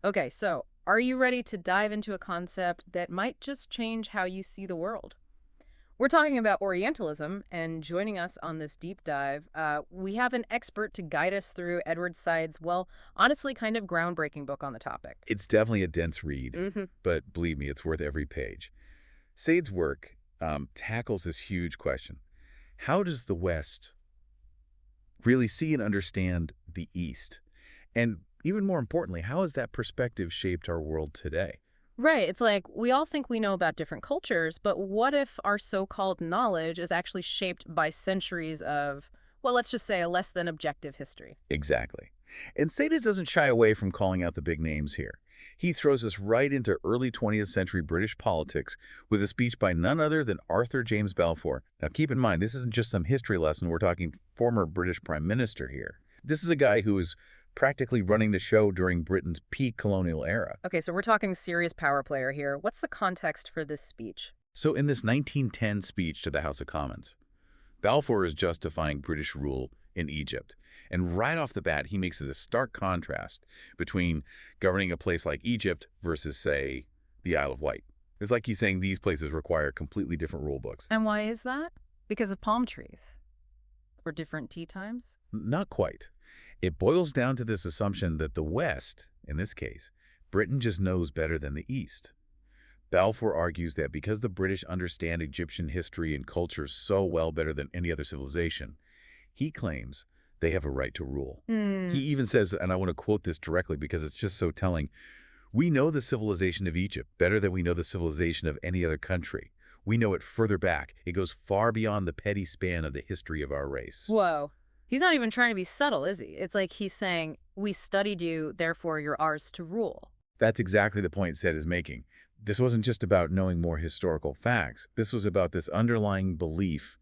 Okay, so are you ready to dive into a concept that might just change how you see the world? We're talking about Orientalism, and joining us on this deep dive, we have an expert to guide us through Edward Said's, well, honestly, kind of groundbreaking book on the topic. It's definitely a dense read, Hmm. but believe me, it's worth every page. Said's work tackles this huge question. How does the West really see and understand the East? And even more importantly, how has that perspective shaped our world today? Right, it's like we all think we know about different cultures, but what if our so-called knowledge is actually shaped by centuries of, well, let's just say a less than objective history? Exactly. And Said doesn't shy away from calling out the big names here. He throws us right into early 20th century British politics with a speech by none other than Arthur James Balfour. Now keep in mind, this isn't just some history lesson. We're talking former British Prime Minister here. This is a guy who was practically running the show during Britain's peak colonial era. Okay, so we're talking serious power player here. What's the context for this speech? So in this 1910 speech to the House of Commons, Balfour is justifying British rule in Egypt. And right off the bat, he makes this stark contrast between governing a place like Egypt versus, say, the Isle of Wight. It's like he's saying these places require completely different rule books. And why is that? Because of palm trees or different tea times? Not quite. It boils down to this assumption that the West, in this case, Britain just knows better than the East. Balfour argues that because the British understand Egyptian history and culture so well better than any other civilization, he claims they have a right to rule. Hmm. He even says, and I want to quote this directly because it's just so telling, we know the civilization of Egypt better than we know the civilization of any other country. We know it further back. It goes far beyond the petty span of the history of our race. Whoa. He's not even trying to be subtle, is he? It's like he's saying, we studied you, therefore you're ours to rule. That's exactly the point Said is making. This wasn't just about knowing more historical facts. This was about this underlying belief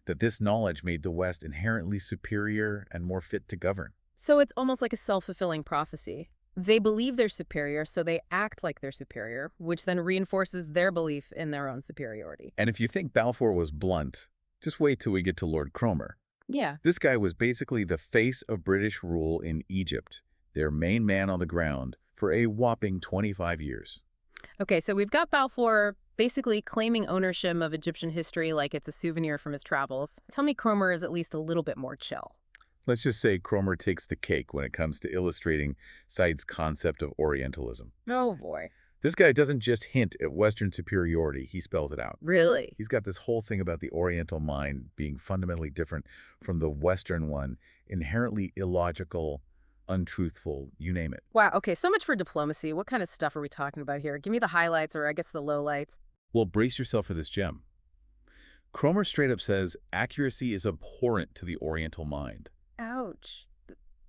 that this knowledge made the West inherently superior and more fit to govern. So it's almost like a self-fulfilling prophecy. They believe they're superior, so they act like they're superior, which then reinforces their belief in their own superiority. And if you think Balfour was blunt, just wait till we get to Lord Cromer. Yeah. This guy was basically the face of British rule in Egypt, their main man on the ground, for a whopping 25 years. Okay, so we've got Balfour basically claiming ownership of Egyptian history like it's a souvenir from his travels. Tell me Cromer is at least a little bit more chill. Let's just say Cromer takes the cake when it comes to illustrating Said's concept of Orientalism. Oh boy. This guy doesn't just hint at Western superiority, he spells it out. Really? He's got this whole thing about the Oriental mind being fundamentally different from the Western one, inherently illogical, untruthful, you name it. Wow, okay, so much for diplomacy. What kind of stuff are we talking about here? Give me the highlights or I guess the lowlights. Well, brace yourself for this gem. Cromer straight up says accuracy is abhorrent to the Oriental mind. Ouch.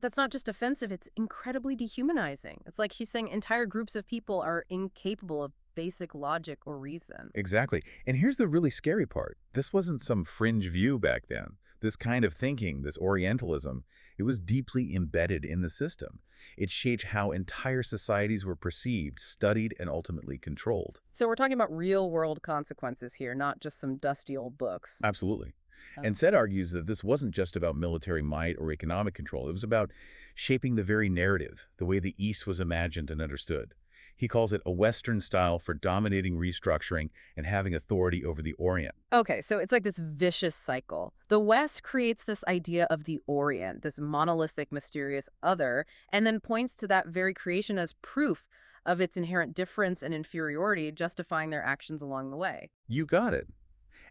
That's not just offensive, it's incredibly dehumanizing. It's like he's saying entire groups of people are incapable of basic logic or reason. Exactly. And here's the really scary part. This wasn't some fringe view back then. This kind of thinking, this Orientalism, it was deeply embedded in the system. It shaped how entire societies were perceived, studied, and ultimately controlled. So we're talking about real world consequences here, not just some dusty old books. Absolutely. Oh. And Said argues that this wasn't just about military might or economic control. It was about shaping the very narrative, the way the East was imagined and understood. He calls it a Western style for dominating, restructuring, and having authority over the Orient. Okay, so it's like this vicious cycle. The West creates this idea of the Orient, this monolithic, mysterious other, and then points to that very creation as proof of its inherent difference and inferiority, justifying their actions along the way. You got it.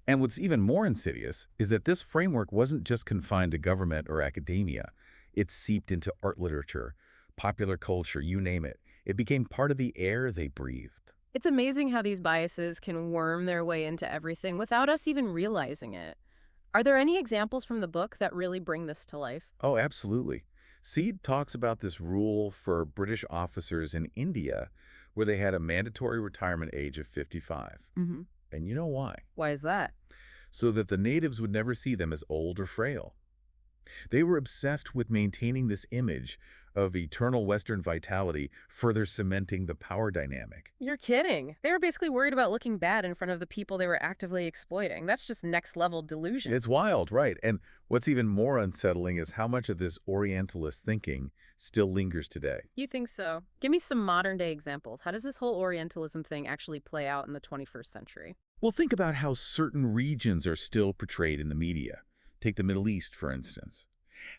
And what's even more insidious is that this framework wasn't just confined to government or academia. It seeped into art literature, popular culture, you name it. It became part of the air they breathed. It's amazing how these biases can worm their way into everything without us even realizing it. Are there any examples from the book that really bring this to life? Oh, absolutely. Seed talks about this rule for British officers in India where they had a mandatory retirement age of 55. Hmm. And you know why? Why is that? So that the natives would never see them as old or frail. They were obsessed with maintaining this image of eternal Western vitality, further cementing the power dynamic. You're kidding. They were basically worried about looking bad in front of the people they were actively exploiting. That's just next level delusion. It's wild, right? And what's even more unsettling is how much of this Orientalist thinking still lingers today. You think so? Give me some modern day examples. How does this whole Orientalism thing actually play out in the 21st century? Well, think about how certain regions are still portrayed in the media. Take the Middle East, for instance.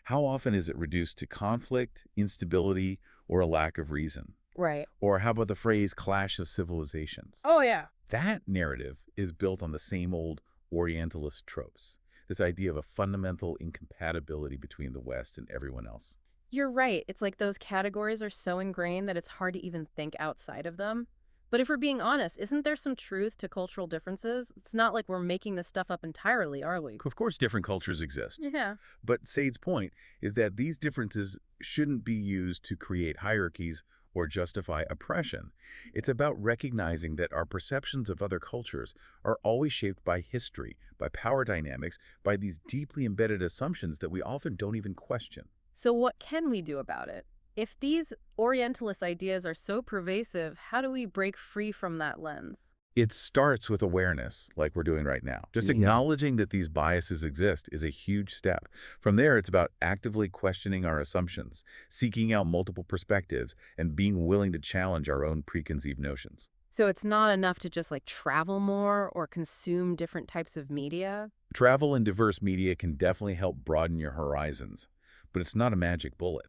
How often is it reduced to conflict, instability, or a lack of reason? Right. Or how about the phrase clash of civilizations? Oh, yeah. That narrative is built on the same old Orientalist tropes, this idea of a fundamental incompatibility between the West and everyone else. You're right. It's like those categories are so ingrained that it's hard to even think outside of them. But if we're being honest, isn't there some truth to cultural differences? It's not like we're making this stuff up entirely, are we? Of course, different cultures exist. Yeah. But Said's point is that these differences shouldn't be used to create hierarchies or justify oppression. It's about recognizing that our perceptions of other cultures are always shaped by history, by power dynamics, by these deeply embedded assumptions that we often don't even question. So what can we do about it? If these Orientalist ideas are so pervasive, how do we break free from that lens? It starts with awareness, like we're doing right now. Just acknowledging that these biases exist is a huge step. From there, it's about actively questioning our assumptions, seeking out multiple perspectives, and being willing to challenge our own preconceived notions. So it's not enough to just like travel more or consume different types of media? Travel and diverse media can definitely help broaden your horizons, but it's not a magic bullet.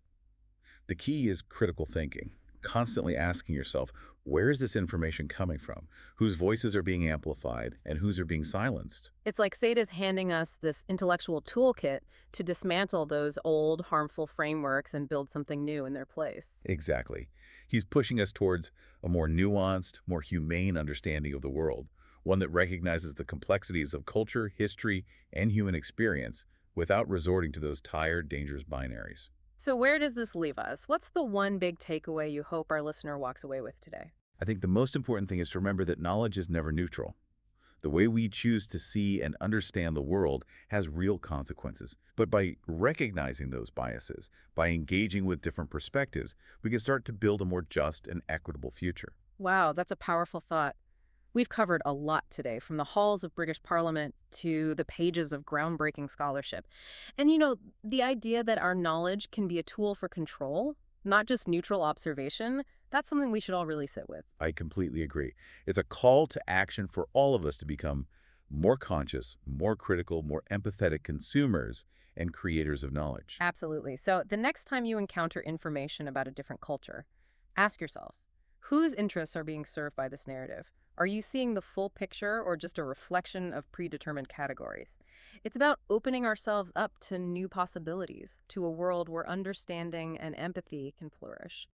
The key is critical thinking, constantly asking yourself, where is this information coming from? Whose voices are being amplified and whose are being silenced? It's like Sada's handing us this intellectual toolkit to dismantle those old, harmful frameworks and build something new in their place. Exactly. He's pushing us towards a more nuanced, more humane understanding of the world, one that recognizes the complexities of culture, history, and human experience without resorting to those tired, dangerous binaries. So where does this leave us? What's the one big takeaway you hope our listener walks away with today? I think the most important thing is to remember that knowledge is never neutral. The way we choose to see and understand the world has real consequences. But by recognizing those biases, by engaging with different perspectives, we can start to build a more just and equitable future. Wow, that's a powerful thought. We've covered a lot today, from the halls of British Parliament to the pages of groundbreaking scholarship. And the idea that our knowledge can be a tool for control, not just neutral observation, that's something we should all really sit with. I completely agree. It's a call to action for all of us to become more conscious, more critical, more empathetic consumers and creators of knowledge. Absolutely. So the next time you encounter information about a different culture, ask yourself, whose interests are being served by this narrative? Are you seeing the full picture or just a reflection of predetermined categories? It's about opening ourselves up to new possibilities, to a world where understanding and empathy can flourish.